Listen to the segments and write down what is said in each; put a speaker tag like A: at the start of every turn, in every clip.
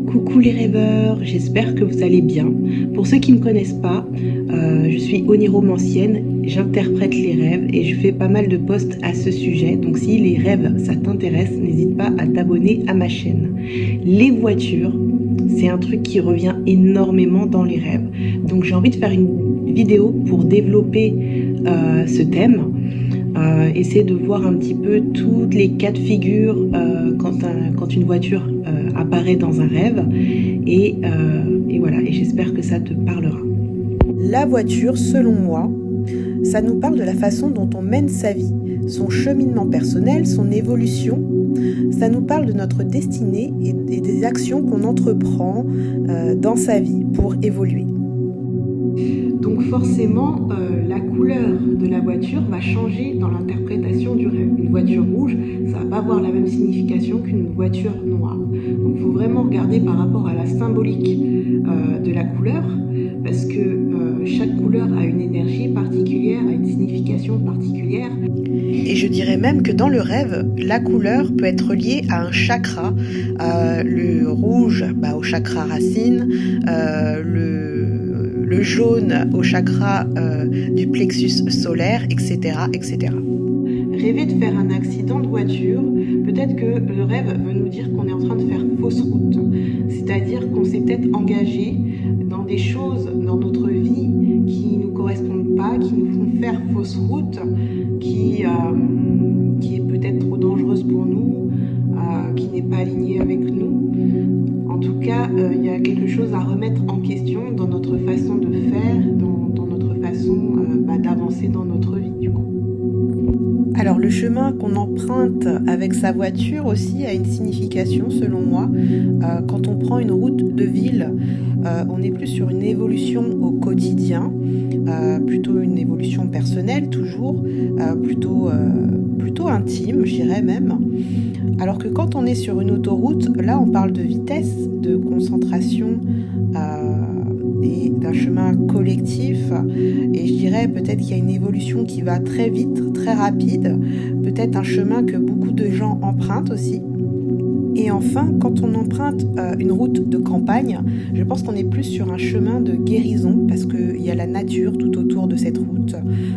A: Coucou les rêveurs, j'espère que vous allez bien. Pour ceux qui ne me connaissent pas, je suis oniromancienne, j'interprète les rêves et je fais pas mal de posts à ce sujet. Donc si les rêves ça t'intéresse, n'hésite pas à t'abonner à ma chaîne. Les voitures, c'est un truc qui revient énormément dans les rêves. Donc j'ai envie de faire une vidéo pour développer ce thème. Essayer de voir un petit peu toutes les cas de figure quand une voiture apparaît dans un rêve et voilà, et j'espère que ça te parlera.
B: La voiture, selon moi, ça nous parle de la façon dont on mène sa vie, son cheminement personnel, son évolution. Ça nous parle de notre destinée et des actions qu'on entreprend dans sa vie pour évoluer.
A: Donc forcément, la couleur de la voiture va changer dans l'interprétation du rêve. Une voiture rouge, ça va pas avoir la même signification qu'une voiture noire. Donc il faut vraiment regarder par rapport à la symbolique de la couleur, parce que chaque couleur a une énergie particulière, a une signification particulière.
B: Et je dirais même que dans le rêve, la couleur peut être liée à un chakra. Le rouge au chakra racine, le jaune au chakra du plexus solaire, etc., etc.
A: Rêver de faire un accident de voiture, peut-être que le rêve veut nous dire qu'on est en train de faire fausse route. C'est-à-dire qu'on s'est peut-être engagé dans des choses dans notre vie qui ne nous correspondent pas, qui nous font faire fausse route, qui est peut-être trop dangereuse pour nous, qui n'est pas alignée avec nous. En tout cas, il y a quelque chose à remettre en question dans notre façon de faire, dans notre façon d'avancer dans notre vie, du coup.
B: Alors le chemin qu'on emprunte avec sa voiture aussi a une signification selon moi. Quand on prend une route de ville, on est plus sur une évolution au quotidien, plutôt une évolution personnelle toujours, plutôt intime, je dirais même. Alors que quand on est sur une autoroute, là on parle de vitesse, de concentration et d'un chemin collectif, et je dirais peut-être qu'il y a une évolution qui va très vite, très rapide, peut-être un chemin que beaucoup de gens empruntent aussi. Et enfin, quand on emprunte une route de campagne, je pense qu'on est plus sur un chemin de guérison parce qu'il y a la nature tout autour de cette route.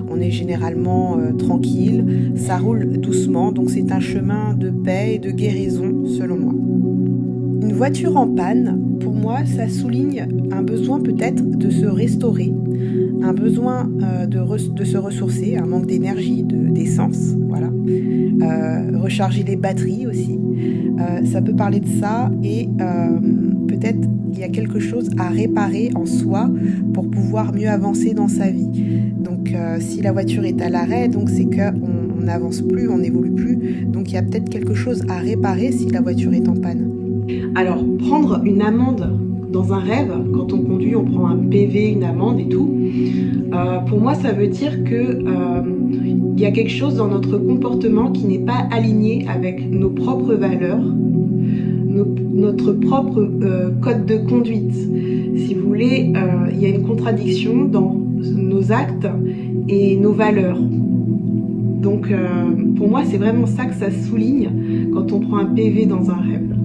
B: On est généralement tranquille, ça roule doucement, donc c'est un chemin de paix et de guérison selon moi. Une voiture en panne, pour moi, ça souligne un besoin peut-être de se restaurer, un besoin de se ressourcer, un manque d'énergie, d'essence, voilà. Recharger les batteries aussi. Ça peut parler de ça et peut-être il y a quelque chose à réparer en soi pour pouvoir mieux avancer dans sa vie. Donc si la voiture est à l'arrêt, donc c'est qu'on n'avance plus, on n'évolue plus. Donc il y a peut-être quelque chose à réparer si la voiture est en panne.
A: Alors, prendre une amende dans un rêve, quand on conduit, on prend un PV, une amende et tout. Pour moi, ça veut dire que il y a quelque chose dans notre comportement qui n'est pas aligné avec nos propres valeurs, notre propre code de conduite. Si vous voulez, il y a une contradiction dans nos actes et nos valeurs. Donc, pour moi, c'est vraiment ça que ça souligne quand on prend un PV dans un rêve.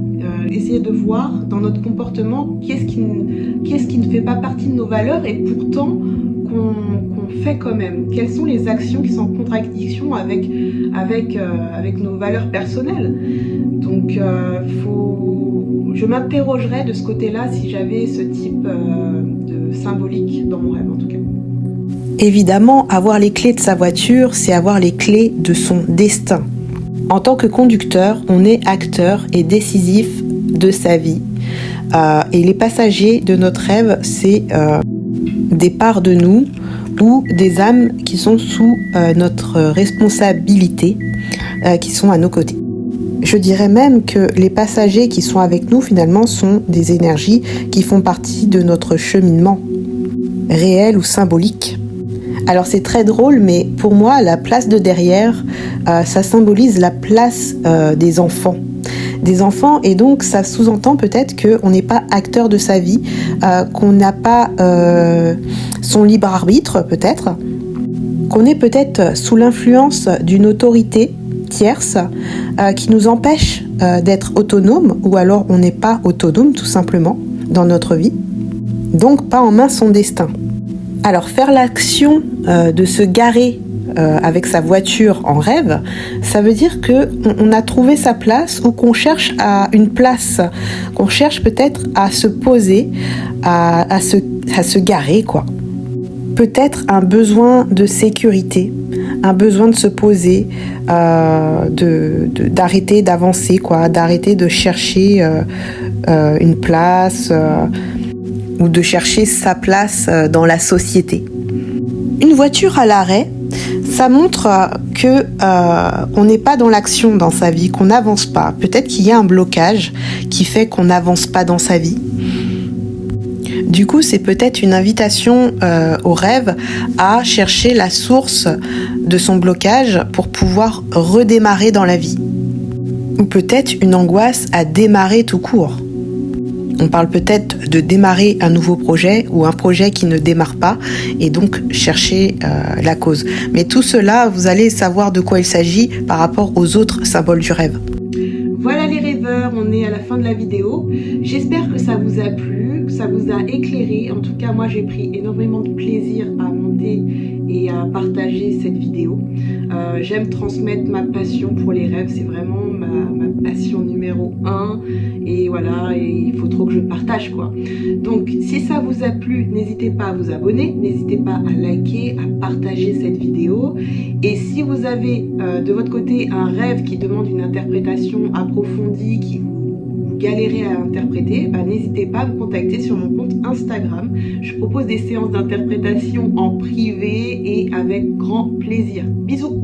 A: Essayer de voir dans notre comportement qu'est-ce qui ne fait pas partie de nos valeurs et pourtant qu'on fait quand même. Quelles sont les actions qui sont en contradiction avec nos valeurs personnelles. Donc je m'interrogerais de ce côté-là si j'avais ce type de symbolique dans mon rêve en tout cas.
B: Évidemment, avoir les clés de sa voiture, c'est avoir les clés de son destin. En tant que conducteur, on est acteur et décisif de sa vie. Et les passagers de notre rêve, c'est des parts de nous ou des âmes qui sont sous notre responsabilité, qui sont à nos côtés. Je dirais même que les passagers qui sont avec nous, finalement, sont des énergies qui font partie de notre cheminement, réel ou symbolique. Alors c'est très drôle, mais pour moi, la place de derrière, ça symbolise la place des enfants. Et donc ça sous-entend peut-être qu'on n'est pas acteur de sa vie, qu'on n'a pas son libre arbitre peut-être, qu'on est peut-être sous l'influence d'une autorité tierce qui nous empêche d'être autonome, ou alors on n'est pas autonome tout simplement dans notre vie, donc pas en main son destin. Alors faire l'action de se garer avec sa voiture en rêve, ça veut dire qu'on a trouvé sa place, ou qu'on cherche à une place, qu'on cherche peut-être à se poser, à se garer quoi. Peut-être un besoin de sécurité, un besoin de se poser, d'arrêter d'avancer quoi, d'arrêter de chercher une place ou de chercher sa place dans la société. Une voiture à l'arrêt, ça montre que on n'est pas dans l'action dans sa vie, qu'on n'avance pas. Peut-être qu'il y a un blocage qui fait qu'on n'avance pas dans sa vie. Du coup, c'est peut-être une invitation au rêve à chercher la source de son blocage pour pouvoir redémarrer dans la vie. Ou peut-être une angoisse à démarrer tout court. On parle peut-être de démarrer un nouveau projet ou un projet qui ne démarre pas et donc chercher la cause. Mais tout cela, vous allez savoir de quoi il s'agit par rapport aux autres symboles du rêve.
A: Voilà les rêveurs, on est à la fin de la vidéo. J'espère que ça vous a plu, que ça vous a éclairé. En tout cas, moi j'ai pris énormément de plaisir à monter et à partager cette vidéo. J'aime transmettre ma passion pour les rêves, c'est vraiment ma passion numéro 1. Et voilà, et il faut trop que je partage quoi. Donc si ça vous a plu, n'hésitez pas à vous abonner, n'hésitez pas à liker, à partager cette vidéo. Et si vous avez de votre côté un rêve qui demande une interprétation approfondie, qui vous galérez à interpréter, n'hésitez pas à me contacter sur mon compte Instagram. Je propose des séances d'interprétation en privé et avec grand plaisir. Bisous!